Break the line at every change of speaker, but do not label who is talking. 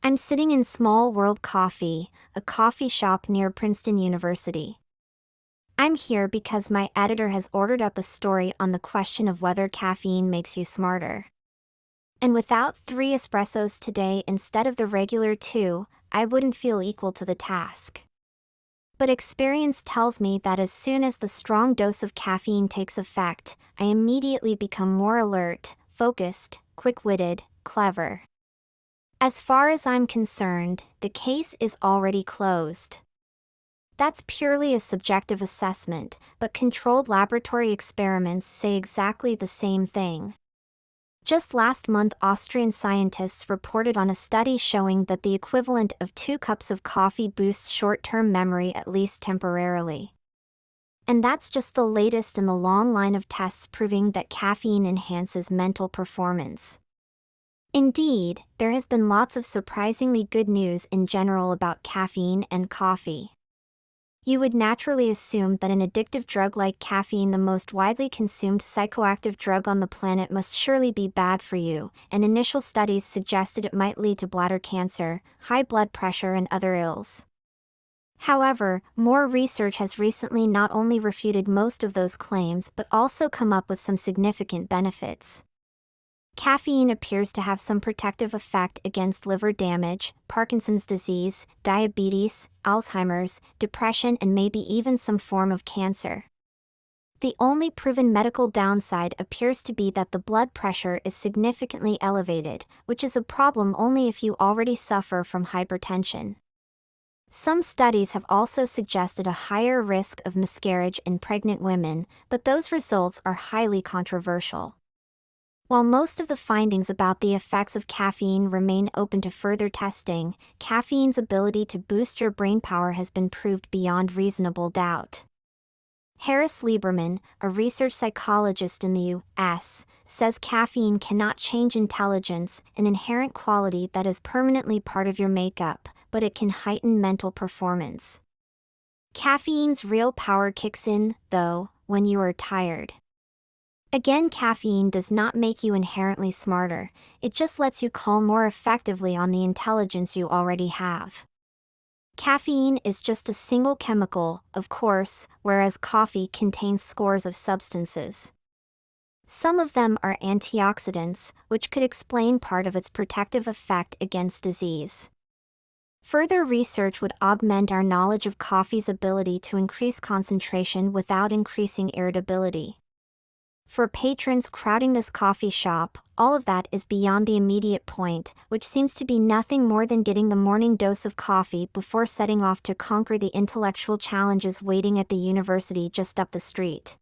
I'm sitting in Small World Coffee, a coffee shop near Princeton University. I'm here because my editor has ordered up a story on the question of whether caffeine makes you smarter. And without 3 espressos today instead of the regular 2, I wouldn't feel equal to the task. But experience tells me that as soon as the strong dose of caffeine takes effect, I immediately become more alert, focused, quick-witted, clever. As far as I'm concerned, the case is already closed. That's purely a subjective assessment, but controlled laboratory experiments say exactly the same thing. Just last month, Austrian scientists reported on a study showing that the equivalent of 2 cups of coffee boosts short-term memory at least temporarily. And that's just the latest in the long line of tests proving that caffeine enhances mental performance. Indeed, there has been lots of surprisingly good news in general about caffeine and coffee. You would naturally assume that an addictive drug like caffeine, the most widely consumed psychoactive drug on the planet, must surely be bad for you, and initial studies suggested it might lead to bladder cancer, high blood pressure, and other ills. However, more research has recently not only refuted most of those claims but also come up with some significant benefits. Caffeine appears to have some protective effect against liver damage, Parkinson's disease, diabetes, Alzheimer's, depression, and maybe even some form of cancer. The only proven medical downside appears to be that the blood pressure is significantly elevated, which is a problem only if you already suffer from hypertension. Some studies have also suggested a higher risk of miscarriage in pregnant women, but those results are highly controversial. While most of the findings about the effects of caffeine remain open to further testing, caffeine's ability to boost your brain power has been proved beyond reasonable doubt. Harris Lieberman, a research psychologist in the U.S., says caffeine cannot change intelligence, an inherent quality that is permanently part of your makeup, but it can heighten mental performance. Caffeine's real power kicks in, though, when you are tired. Again, caffeine does not make you inherently smarter, it just lets you call more effectively on the intelligence you already have. Caffeine is just a single chemical, of course, whereas coffee contains scores of substances. Some of them are antioxidants, which could explain part of its protective effect against disease. Further research would augment our knowledge of coffee's ability to increase concentration without increasing irritability. For patrons crowding this coffee shop, all of that is beyond the immediate point, which seems to be nothing more than getting the morning dose of coffee before setting off to conquer the intellectual challenges waiting at the university just up the street.